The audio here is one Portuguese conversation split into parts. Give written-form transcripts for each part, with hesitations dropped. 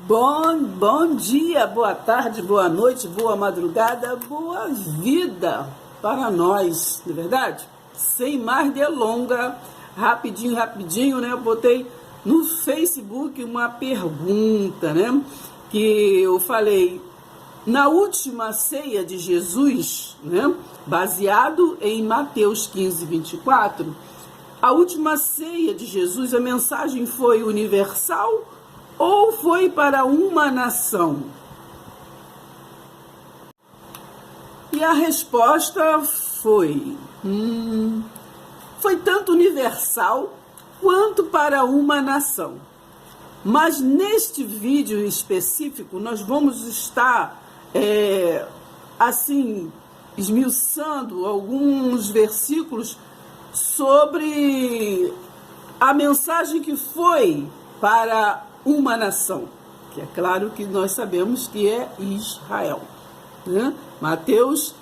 Bom dia, boa tarde, boa noite, boa madrugada, boa vida para nós, não é verdade? Sem mais delonga, rapidinho, né? Eu botei no Facebook uma pergunta, né? Que eu falei, na última ceia de Jesus, né? Baseado em Mateus 15, 24, a última ceia de Jesus, a mensagem foi universal ou foi para uma nação? E a resposta foi tanto universal quanto para uma nação. Mas neste vídeo específico nós vamos estar esmiuçando alguns versículos sobre a mensagem que foi para uma nação, que é claro que nós sabemos que é Israel, né? Mateus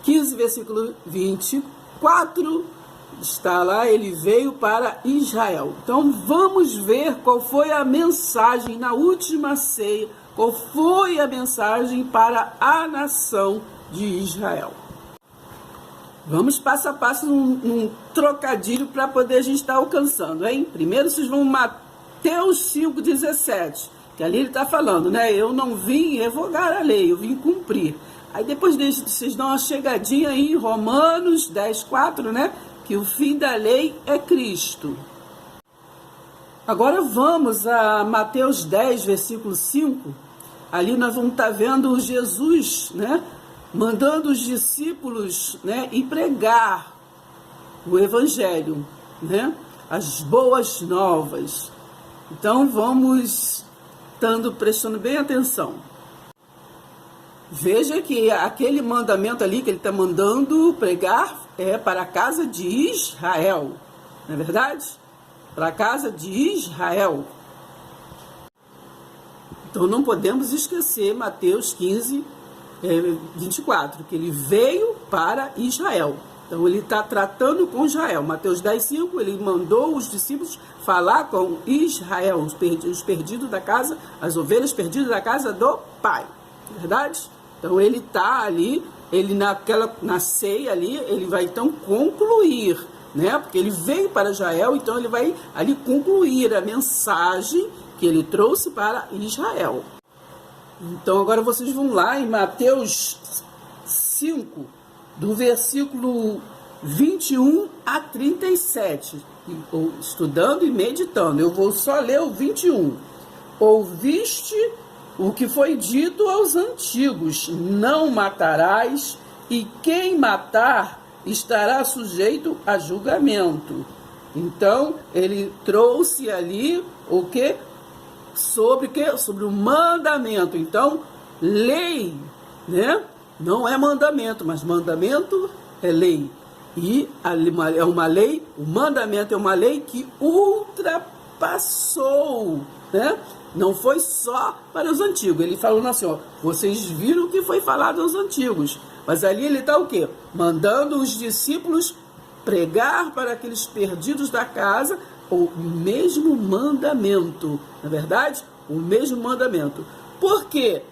15, versículo 24, está lá, ele veio para Israel. Então vamos ver qual foi a mensagem na última ceia, qual foi a mensagem para a nação de Israel. Vamos passo a passo num trocadilho para poder a gente estar alcançando, hein? Primeiro vocês vão Mateus 5,17, que ali ele está falando, né? Eu não vim revogar a lei, eu vim cumprir. Aí depois vocês dão uma chegadinha aí em Romanos 10,4, né? Que o fim da lei é Cristo. Agora vamos a Mateus 10, versículo 5. Ali nós vamos estar vendo Jesus, né? Mandando os discípulos, né? E pregar o evangelho, né? As boas novas. Então vamos prestando bem atenção. Veja que aquele mandamento ali que ele está mandando pregar é para a casa de Israel, não é verdade? Para a casa de Israel. Então não podemos esquecer Mateus 15, 24, que ele veio para Israel. Então ele está tratando com Israel. Mateus 10,5, ele mandou os discípulos falar com Israel, os perdidos da casa, as ovelhas perdidas da casa do Pai. Verdade? Então ele está ali, ele na ceia ali, ele vai então concluir, né? Porque ele veio para Israel, então ele vai ali concluir a mensagem que ele trouxe para Israel. Então agora vocês vão lá em Mateus 5, do versículo 21 a 37, estudando e meditando. Eu vou só ler o 21. Ouviste o que foi dito aos antigos, não matarás, e quem matar estará sujeito a julgamento. Então, ele trouxe ali o que? Sobre o mandamento. Então, lei, né? Não é mandamento, mas mandamento é lei. E é uma lei, o mandamento é uma lei que ultrapassou, né? Não foi só para os antigos. Ele falou assim, ó, vocês viram o que foi falado aos antigos. Mas ali ele está o quê? Mandando os discípulos pregar para aqueles perdidos da casa o mesmo mandamento. Não é verdade? O mesmo mandamento. Por quê?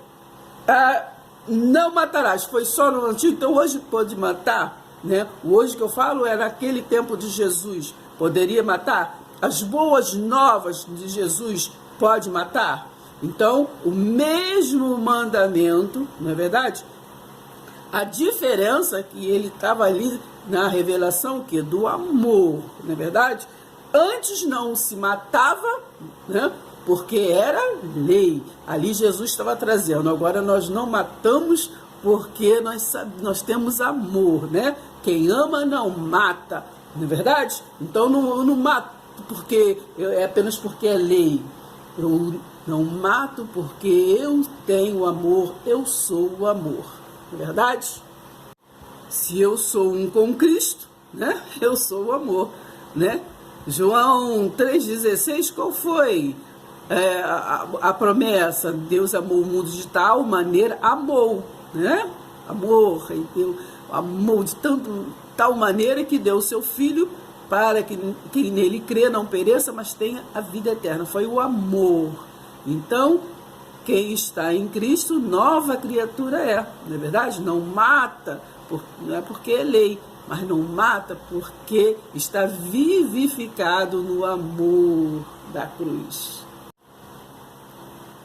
Não matarás, foi só no antigo, então hoje pode matar, né? O hoje que eu falo é naquele tempo de Jesus, poderia matar? As boas novas de Jesus pode matar? Então, o mesmo mandamento, não é verdade? A diferença é que ele estava ali na revelação que do amor, não é verdade? Antes não se matava, né? Porque era lei. Ali Jesus estava trazendo. Agora nós não matamos porque nós temos amor, né? Quem ama não mata, não é verdade? Então eu não mato porque apenas porque é lei. Eu não mato porque eu tenho amor, eu sou o amor, não é verdade? Se eu sou um com Cristo, né? Eu sou o amor, né? João 3,16, qual foi a promessa? Deus amou o mundo de tal maneira, amou, né? Amou de tal maneira que deu o seu Filho para que quem nele crê não pereça, mas tenha a vida eterna. Foi o amor. Então, quem está em Cristo, nova criatura é. Não é verdade? Não mata, não é porque é lei, mas não mata porque está vivificado no amor da cruz.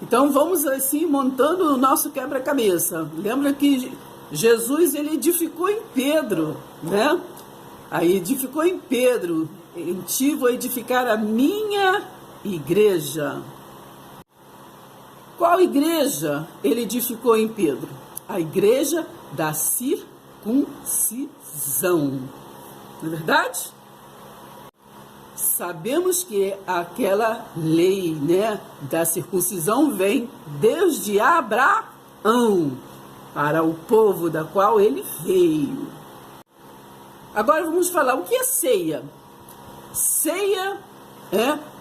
Então vamos assim montando o nosso quebra-cabeça. Lembra que Jesus ele edificou em Pedro, né? Aí edificou em Pedro, em ti vou edificar a minha igreja. Qual igreja ele edificou em Pedro? A igreja da circuncisão. Não é verdade? Sabemos que aquela lei, né, da circuncisão vem desde Abraão para o povo da qual ele veio. Agora vamos falar o que é ceia. Ceia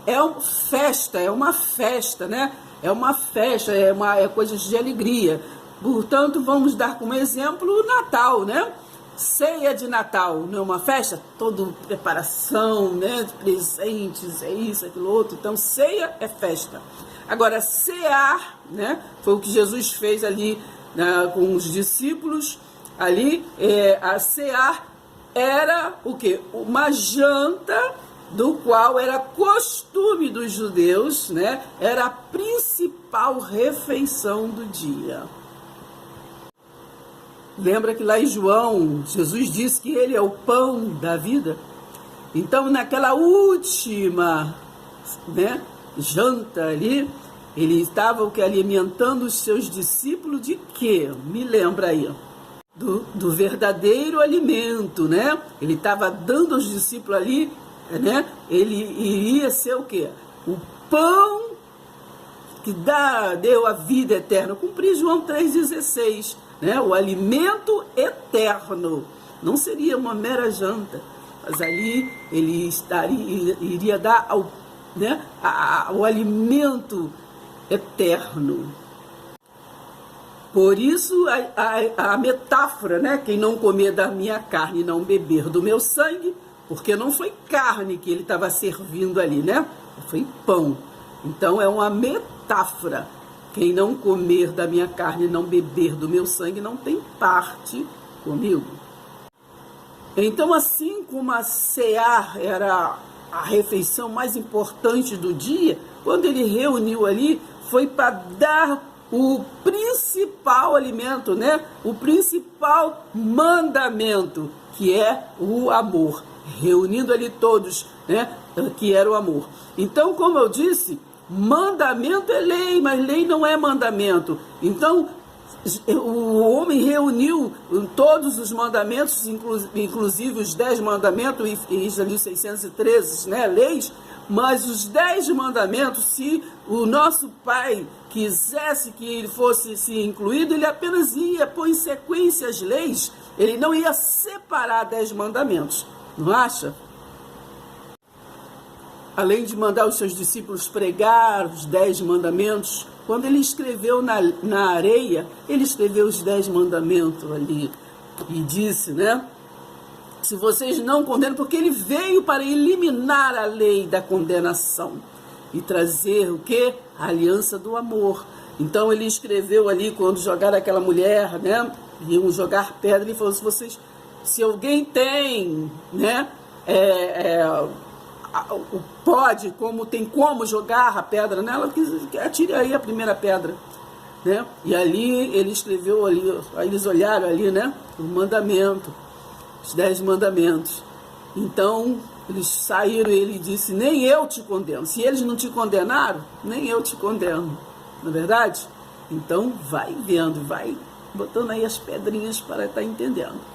é uma festa, né? É uma festa, é coisa de alegria. Portanto, vamos dar como exemplo o Natal, né? Ceia de Natal, não é uma festa? Toda preparação, né? De presentes, é isso, aquilo outro. Então, ceia é festa. Agora, cear, né? Foi o que Jesus fez ali, né, com os discípulos. Ali, a cear era o quê? Uma janta do qual era costume dos judeus, né? Era a principal refeição do dia. Lembra que lá em João, Jesus disse que ele é o pão da vida? Então, naquela última, né, janta ali, ele estava alimentando os seus discípulos de quê? Me lembra aí. Do verdadeiro alimento, né? Ele estava dando aos discípulos ali, né? Ele iria ser o quê? O pão que deu a vida eterna. Cumprir João 3,16, né? O alimento eterno. Não seria uma mera janta, mas ali ele iria dar o alimento eterno. Por isso a metáfora, né? Quem não comer da minha carne e não beber do meu sangue, porque não foi carne que ele estava servindo ali, né? Foi pão. Então é uma metáfora. Quem não comer da minha carne e não beber do meu sangue não tem parte comigo. Então, assim como a cear era a refeição mais importante do dia, quando ele reuniu ali, foi para dar o principal alimento, né? O principal mandamento, que é o amor. Reunindo ali todos, né? Que era o amor. Então, como eu disse, mandamento é lei, mas lei não é mandamento. Então, o homem reuniu todos os mandamentos, inclusive os 10 mandamentos, e ali os 613, né, leis, mas os 10 mandamentos, se o nosso Pai quisesse que ele fosse incluído, ele apenas ia pôr em sequência as leis, ele não ia separar 10 mandamentos, não acha? Além de mandar os seus discípulos pregar os 10 mandamentos, quando ele escreveu na areia, ele escreveu os 10 mandamentos ali e disse, né? Se vocês não condenam, porque ele veio para eliminar a lei da condenação e trazer o quê? A aliança do amor. Então ele escreveu ali, quando jogaram aquela mulher, né? Iam jogar pedra, ele falou, se alguém tem, né? Tem como jogar a pedra nela, que atire aí a primeira pedra, né? E ali ele escreveu ali, aí eles olharam ali, né? O mandamento, os 10 mandamentos. Então eles saíram e ele disse, nem eu te condeno. Se eles não te condenaram, nem eu te condeno, não é verdade? Então vai vendo, vai botando aí as pedrinhas para estar entendendo.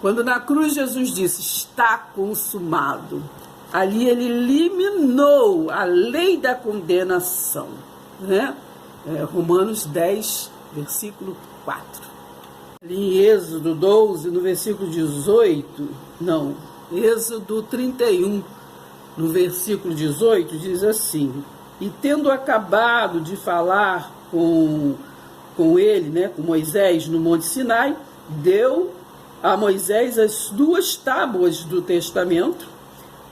Quando na cruz Jesus disse, está consumado, ali ele eliminou a lei da condenação, né? Romanos 10, versículo 4. Ali em Êxodo 12, no versículo 18, Êxodo 31, no versículo 18, diz assim, e tendo acabado de falar com ele, né, com Moisés no Monte Sinai, deu a Moisés as 2 tábuas do testamento,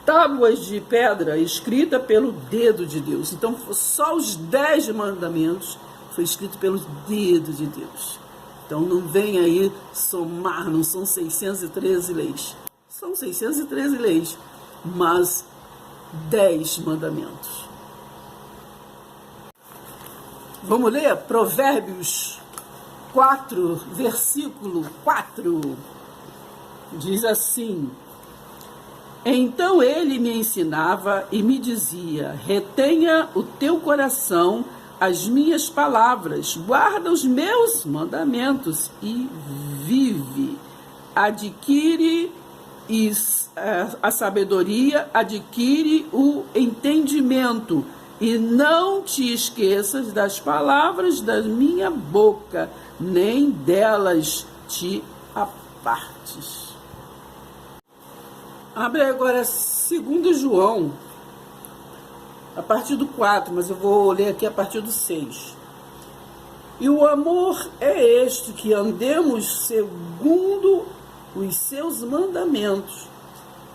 tábuas de pedra escrita pelo dedo de Deus. Então, só os 10 mandamentos foi escrito pelo dedo de Deus. Então, não vem aí somar, não são 613 leis. São 613 leis, mas 10 mandamentos. Vamos ler Provérbios 4, versículo 4. Diz assim: então ele me ensinava e me dizia: retenha o teu coração as minhas palavras, guarda os meus mandamentos e vive. Adquire a sabedoria, adquire o entendimento, e não te esqueças das palavras da minha boca, nem delas te apartes. Abre agora 2 João, a partir do 4, mas eu vou ler aqui a partir do 6. E o amor é este, que andemos segundo os seus mandamentos.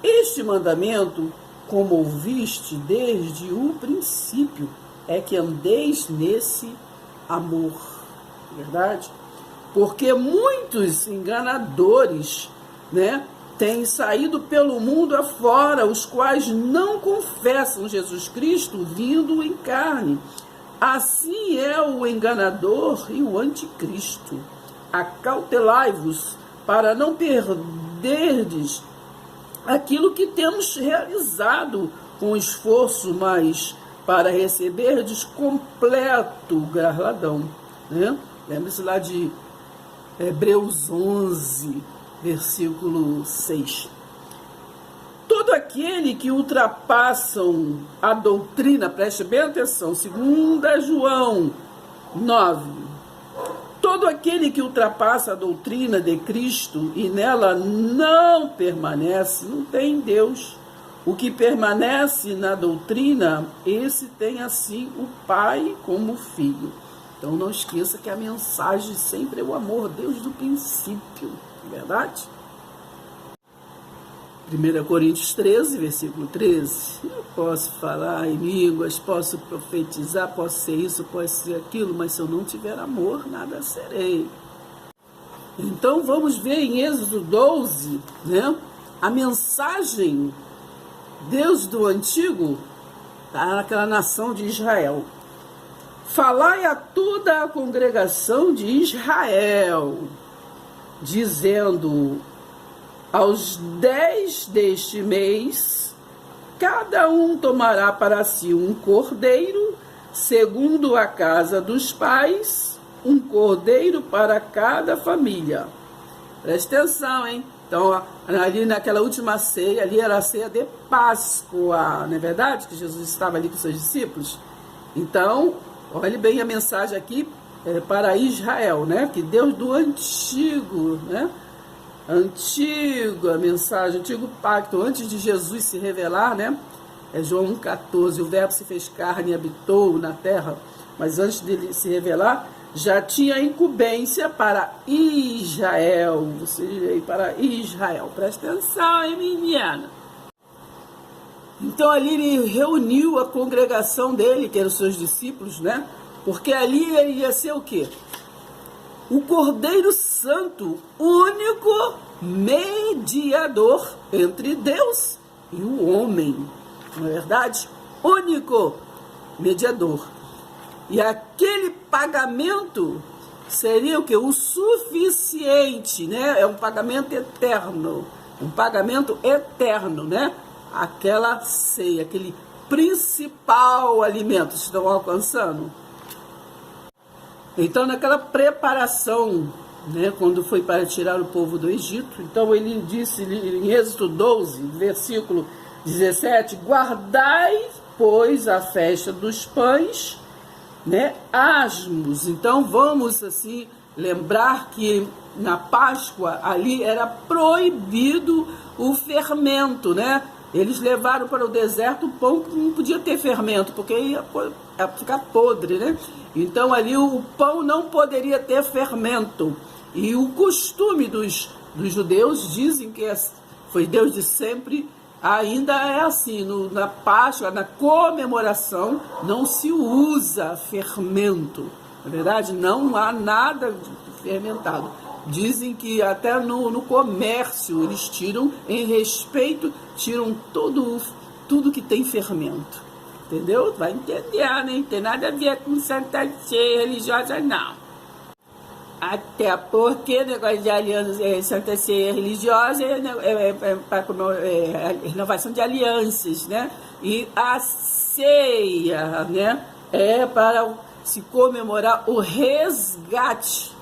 Este mandamento, como ouviste desde o princípio, é que andeis nesse amor. Verdade? Porque muitos enganadores, têm saído pelo mundo afora, os quais não confessam Jesus Cristo vindo em carne. Assim é o enganador e o anticristo. Acautelai-vos para não perderdes aquilo que temos realizado com esforço, mas para receberdes completo galardão. Lembre-se lá de Hebreus 11, versículo 6. Todo aquele que ultrapassam a doutrina, preste bem atenção, 2 João 9. Todo aquele que ultrapassa a doutrina de Cristo e nela não permanece, não tem Deus. O que permanece na doutrina, esse tem assim o Pai como o Filho. Então não esqueça que a mensagem sempre é o amor, Deus do princípio. Verdade? 1 Coríntios 13, versículo 13. Eu posso falar em línguas, posso profetizar, posso ser isso, posso ser aquilo, mas se eu não tiver amor, nada serei. Então vamos ver em Êxodo 12, a mensagem Deus do Antigo, naquela nação de Israel. Falai a toda a congregação de Israel, dizendo: aos 10 deste mês, cada um tomará para si um cordeiro, segundo a casa dos pais, um cordeiro para cada família. Presta atenção, hein? Então, ali naquela última ceia, ali era a ceia de Páscoa, não é verdade? Que Jesus estava ali com seus discípulos. Então, olhe bem a mensagem aqui para Israel, que Deus do Antigo, Antigo, a mensagem, Antigo Pacto, antes de Jesus se revelar, é João 1,14, o verbo se fez carne e habitou na terra, mas antes dele se revelar, já tinha incumbência para Israel, para Israel, presta atenção, hein, menina? Então ali ele reuniu a congregação dele, que eram os seus discípulos, porque ali ele ia ser o quê? O Cordeiro Santo, único mediador entre Deus e o homem, não é verdade? Único mediador. E aquele pagamento seria o quê? O suficiente, É um pagamento eterno, Aquela ceia, aquele principal alimento, estão alcançando? Então, naquela preparação, quando foi para tirar o povo do Egito, então ele disse em Êxodo 12, versículo 17, guardai, pois, a festa dos pães, asmos. Então, vamos, assim, lembrar que na Páscoa, ali era proibido o fermento, Eles levaram para o deserto o pão que não podia ter fermento, porque ia ficar podre, Então ali o pão não poderia ter fermento. E o costume dos judeus, dizem que foi Deus de sempre, ainda é assim, na Páscoa, na comemoração, não se usa fermento. Na verdade, não há nada fermentado. Dizem que até no comércio eles tiram, em respeito, tiram tudo que tem fermento. Entendeu? Vai entender, né? Não tem nada a ver com Santa Ceia religiosa, não. Até porque o negócio de aliança, Santa Ceia religiosa é para renovação de alianças, né? E a ceia, né? É para se comemorar o resgate,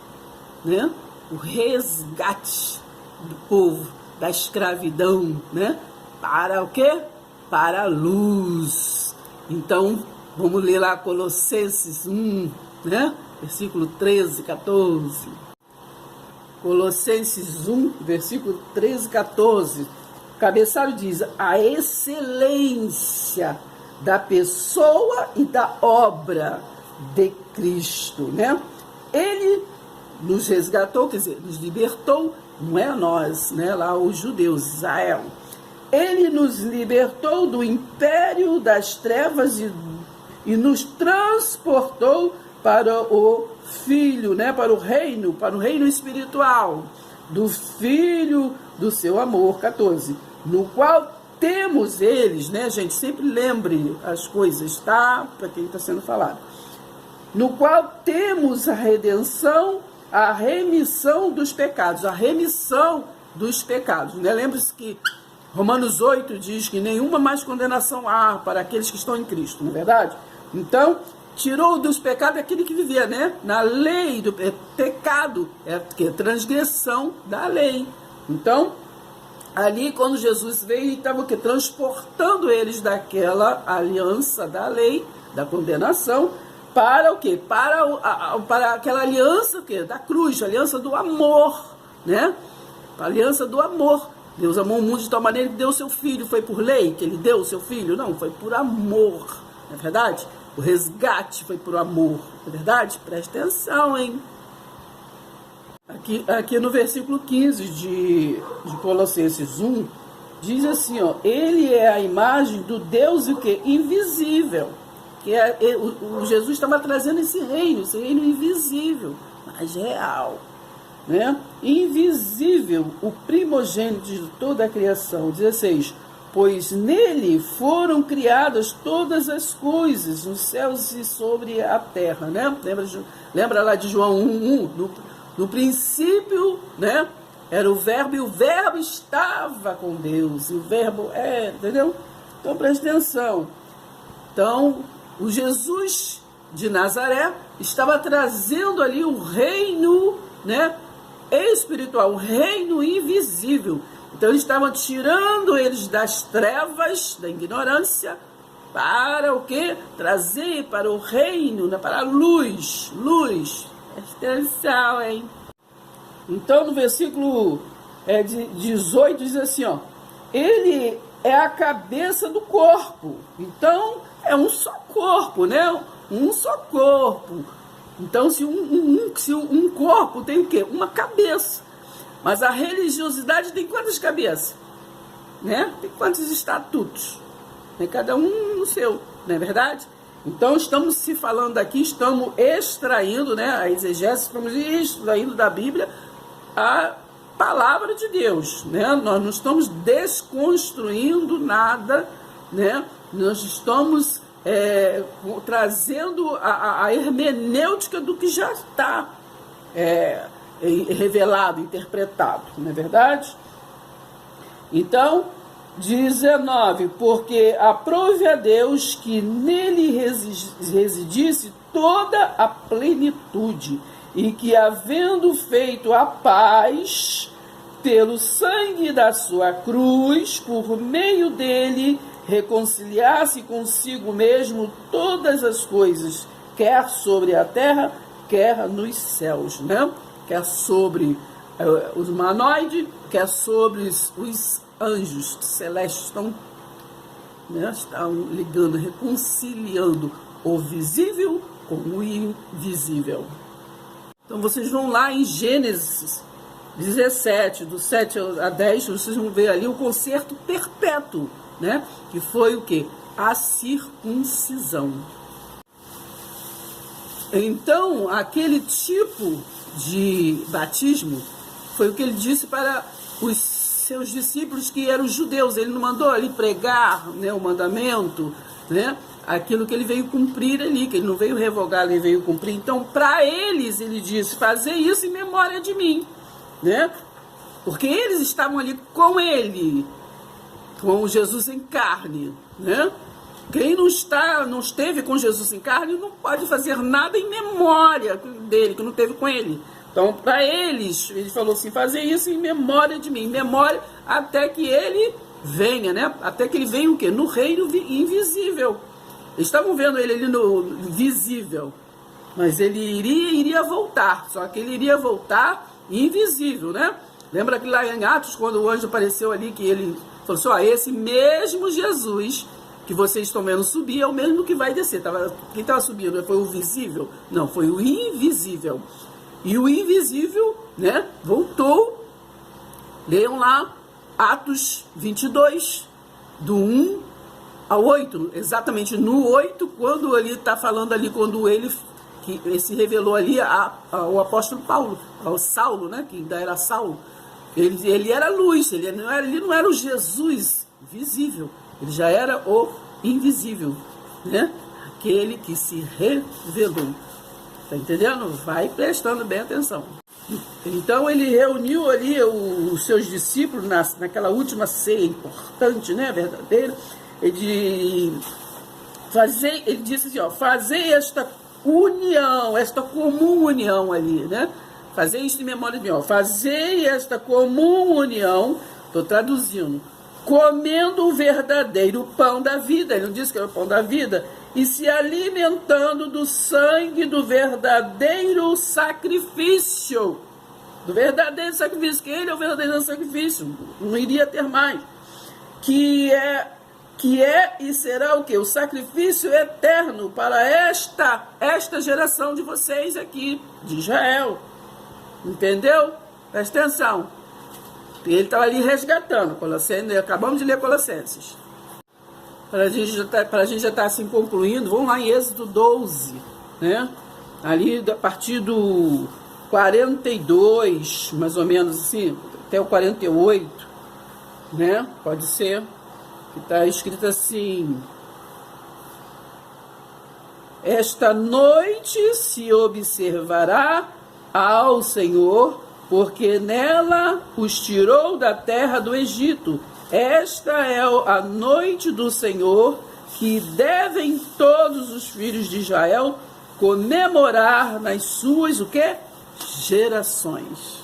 né? O resgate do povo da escravidão, né? Para o quê? Para a luz. Então, vamos ler lá Colossenses 1, né? Versículo 13, 14. Colossenses 1, versículo 13, 14. O cabeçalho diz: a excelência da pessoa e da obra de Cristo, né? Ele nos resgatou, quer dizer, nos libertou, não é nós, né? Lá os judeus, Israel. Ele nos libertou do império das trevas e nos transportou para o Filho, né? Para o reino espiritual do Filho do seu amor, 14, no qual temos eles, né, gente? Sempre lembre as coisas, tá? Para quem está sendo falado. No qual temos a redenção, a remissão dos pecados, né? Lembre-se que Romanos 8 diz que nenhuma mais condenação há para aqueles que estão em Cristo, não é verdade? Então, tirou dos pecados aquele que vivia, né? Na lei do pecado, que transgressão da lei. Então, ali quando Jesus veio, ele estava o quê? Transportando eles daquela aliança da lei, da condenação, para o quê? Para aquela aliança o quê? Da cruz, a aliança do amor, né? A aliança do amor. Deus amou o mundo de tal maneira que deu o seu filho. Foi por lei que ele deu o seu filho? Não, foi por amor, não é verdade? O resgate foi por amor, não é verdade? Presta atenção, hein? Aqui no versículo 15 de Colossenses 1, diz assim, ó: ele é a imagem do Deus o quê? Invisível. Que o Jesus estava trazendo esse reino invisível, mas real, né? Invisível, o primogênito de toda a criação. 16, pois nele foram criadas todas as coisas, nos céus e sobre a terra, né? Lembra lá de João 1:1? No princípio, né? Era o verbo, e o verbo estava com Deus, e o verbo entendeu? Então preste atenção. Então, o Jesus de Nazaré estava trazendo ali o reino, né, espiritual, o reino invisível. Então, eles estavam tirando eles das trevas, da ignorância, para o quê? Trazer para o reino, né, para a luz. Atenção, hein? Então, no versículo 18, diz assim, ó: ele é a cabeça do corpo. Então, é um só corpo, né? Um só corpo. Então, se um corpo tem o quê? Uma cabeça. Mas a religiosidade tem quantas cabeças? Né? Tem quantos estatutos? Tem cada um no seu, não é verdade? Então, estamos se falando aqui, estamos extraindo, né? A exegese, estamos extraindo da Bíblia a palavra de Deus, né? Nós não estamos desconstruindo nada, né? Nós estamos trazendo a hermenêutica do que já está revelado, interpretado, não é verdade? Então, 19, porque aprove a Deus que nele residisse toda a plenitude, e que, havendo feito a paz pelo sangue da sua cruz, por meio dele reconciliasse consigo mesmo todas as coisas, quer sobre a terra, quer nos céus, né? Quer sobre os humanoides, quer sobre os anjos celestes, estão ligando, reconciliando o visível com o invisível. Então vocês vão lá em Gênesis 17, do 7 a 10, vocês vão ver ali o concerto perpétuo, né? Que foi o quê? A circuncisão. Então, aquele tipo de batismo foi o que ele disse para os seus discípulos que eram judeus. Ele não mandou ali pregar, né, o mandamento, né? Aquilo que ele veio cumprir ali, que ele não veio revogar, ele veio cumprir. Então, para eles, ele disse, fazer isso em memória de mim, né? Porque eles estavam ali com ele, com Jesus em carne, né? Quem não esteve com Jesus em carne não pode fazer nada em memória dele, que não teve com ele. Então, para eles, ele falou assim, fazer isso em memória de mim, em memória até que ele venha, né? Até que ele venha o quê? No reino invisível. Eles estavam vendo ele ali no visível, mas ele iria voltar, só que ele iria voltar invisível, né? Lembra que lá em Atos, quando o anjo apareceu ali, que ele falou assim, esse mesmo Jesus que vocês estão vendo subir é o mesmo que vai descer. Quem estava subindo foi o visível? Não, foi o invisível. E o invisível, né, voltou. Leiam lá Atos 22, do 1 ao 8, exatamente no 8, quando ele está falando ali, quando ele se revelou ali ao apóstolo Paulo, ao Saulo, né, que ainda era Saulo. Ele era luz, ele não era o Jesus visível, ele já era o invisível, né? Aquele que se revelou. Tá entendendo? Vai prestando bem atenção. Então ele reuniu ali os seus discípulos naquela última ceia importante, né, verdadeira. Ele disse assim, fazer esta união, esta comum união ali, né? Fazer isso em memória de mim, fazer esta comum união, estou traduzindo, comendo o verdadeiro pão da vida, ele não disse que era o pão da vida, e se alimentando do sangue do verdadeiro sacrifício, que ele é o verdadeiro sacrifício, não iria ter mais, que é e será o quê? O sacrifício eterno para esta geração de vocês aqui, de Israel. Entendeu? Presta atenção. Ele estava ali resgatando. Acabamos de ler Colossenses. Para a gente já estar assim concluindo, vamos lá em Êxodo 12, né? Ali a partir do 42, mais ou menos assim, até o 48, né? Pode ser. Que está escrito assim: esta noite se observará ao Senhor, porque nela os tirou da terra do Egito. Esta é a noite do Senhor, que devem todos os filhos de Israel comemorar nas suas, o quê? Gerações.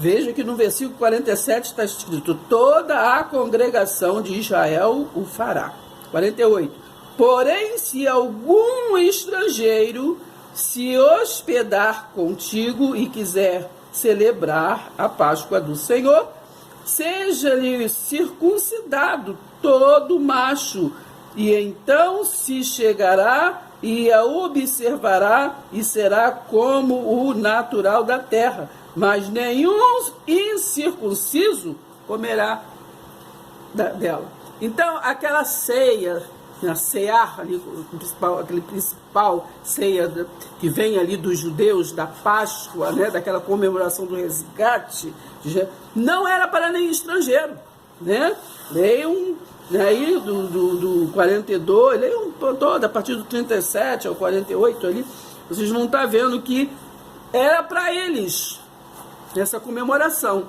Veja que no versículo 47 está escrito, toda a congregação de Israel o fará. 48. Porém, se algum estrangeiro se hospedar contigo e quiser celebrar a Páscoa do Senhor, seja-lhe circuncidado todo macho, e então se chegará e a observará, e será como o natural da terra. Mas nenhum incircunciso comerá dela. Então, aquela ceia, a cear ali, aquele principal ceia que vem ali dos judeus, da Páscoa, né, daquela comemoração do resgate, não era para nenhum estrangeiro, né? Leiam aí do 42, leiam todo, a partir do 37 ao 48 ali, vocês vão estar vendo que era para eles essa comemoração.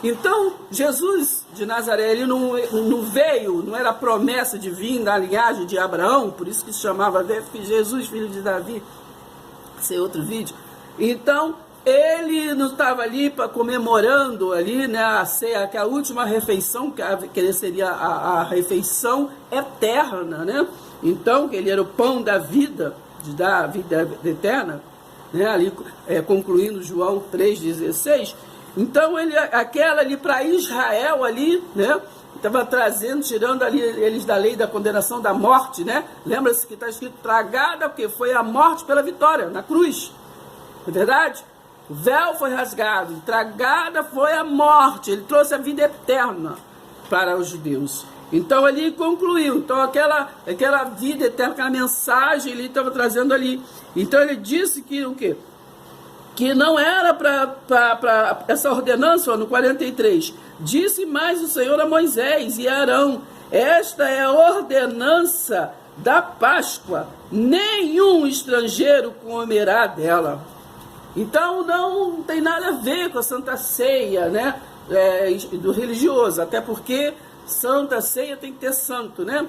Então, Jesus de Nazaré, ele não veio, não era promessa de vir da linhagem de Abraão, por isso que se chamava Jesus, filho de Davi, esse é outro vídeo. Então, ele não estava ali comemorando ali, né, a ceia, que a última refeição, que seria a refeição eterna, né? Então, que ele era o pão da vida, da vida eterna, né, ali, concluindo João 3,16. Então, aquela ali para Israel ali, né, estava trazendo, tirando ali eles da lei da condenação da morte, né? Lembra-se que está escrito tragada, porque foi a morte pela vitória, na cruz. Não é verdade? O véu foi rasgado, tragada foi a morte, ele trouxe a vida eterna para os judeus. Então ali concluiu, então aquela vida eterna, aquela mensagem ele estava trazendo ali. Então ele disse que o quê? Que não era para essa ordenança, no 43, disse mais o Senhor a Moisés e a Arão, esta é a ordenança da Páscoa, nenhum estrangeiro comerá dela. Então não tem nada a ver com a Santa Ceia, né, do religioso, até porque Santa Ceia tem que ter santo, né?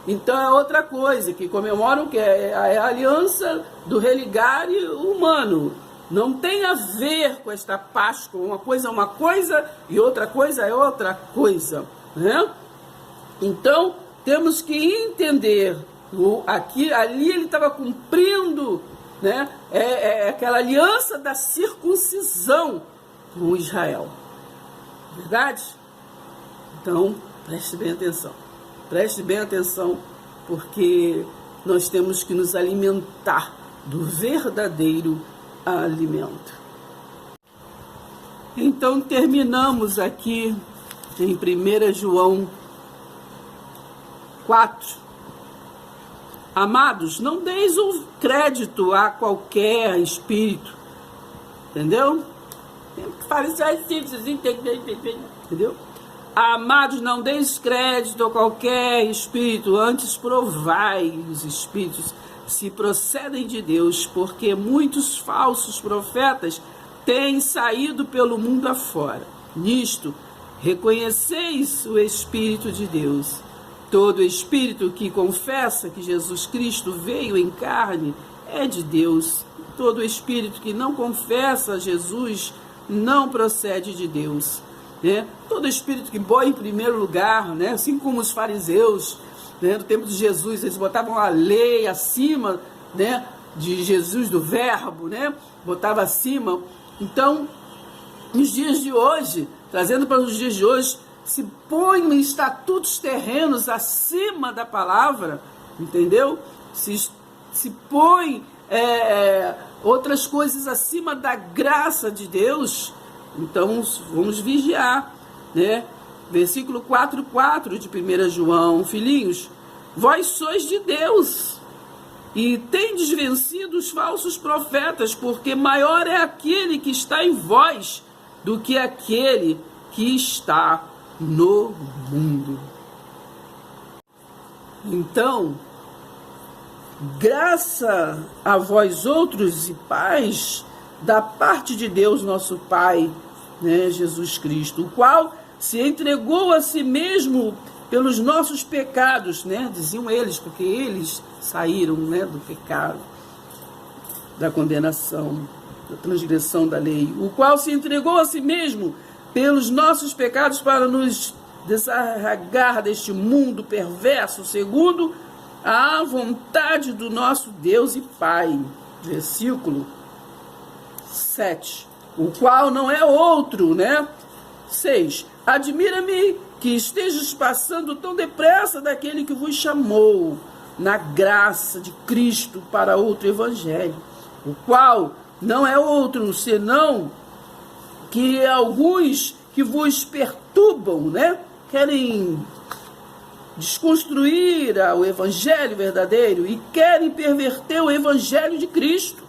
Então é outra coisa, que comemoram que é a aliança do religário humano. Não tem a ver com esta Páscoa, uma coisa é uma coisa e outra coisa é outra coisa, né? Então temos que entender, ali ele estava cumprindo, né, aquela aliança da circuncisão com Israel, verdade? Então preste bem atenção, porque nós temos que nos alimentar do verdadeiro alimento. Então terminamos aqui em 1 João 4. Amados, não deis o crédito a qualquer espírito, entendeu? Entendeu? Amados, não deis crédito a qualquer espírito, antes provai os espíritos se procedem de Deus, porque muitos falsos profetas têm saído pelo mundo afora. Nisto, reconheceis o Espírito de Deus. Todo espírito que confessa que Jesus Cristo veio em carne é de Deus. Todo espírito que não confessa Jesus não procede de Deus, né? Todo espírito que põe em primeiro lugar, né? Assim como os fariseus, né, no tempo de Jesus, eles botavam a lei acima, né, de Jesus, do verbo, né, botava acima. Então, nos dias de hoje, trazendo para os dias de hoje, se põe estatutos terrenos acima da palavra, entendeu? Se põe outras coisas acima da graça de Deus. Então vamos vigiar, né? Versículo 4:4 de 1 João, filhinhos, vós sois de Deus e tendes vencido os falsos profetas, porque maior é aquele que está em vós do que aquele que está no mundo. Então, graça a vós outros e paz da parte de Deus nosso Pai, né, Jesus Cristo, o qual se entregou a si mesmo pelos nossos pecados, né, diziam eles, porque eles saíram, né, do pecado, da condenação, da transgressão da lei, o qual se entregou a si mesmo pelos nossos pecados para nos desarraigar deste mundo perverso, segundo a vontade do nosso Deus e Pai. Versículo 7. O qual não é outro, né? 6. Admira-me que estejas passando tão depressa daquele que vos chamou na graça de Cristo para outro evangelho, o qual não é outro senão que alguns que vos perturbam, né, querem desconstruir o evangelho verdadeiro e querem perverter o evangelho de Cristo.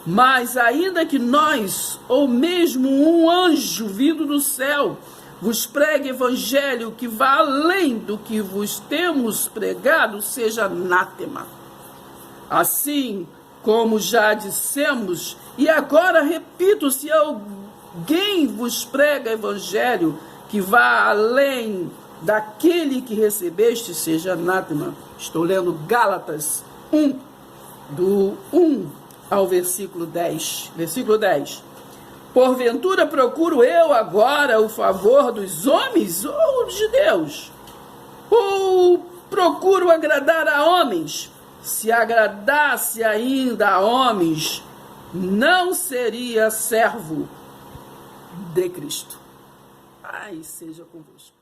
Mas ainda que nós, ou mesmo um anjo vindo do céu, vos pregue evangelho que vá além do que vos temos pregado, seja anátema. Assim como já dissemos, e agora repito, se alguém vos prega evangelho que vá além daquele que recebeste, seja anátema. Estou lendo Gálatas 1, do 1 ao versículo 10. Versículo 10. Porventura procuro eu agora o favor dos homens ou de Deus? Ou procuro agradar a homens? Se agradasse ainda a homens, não seria servo de Cristo. Ai, seja convosco.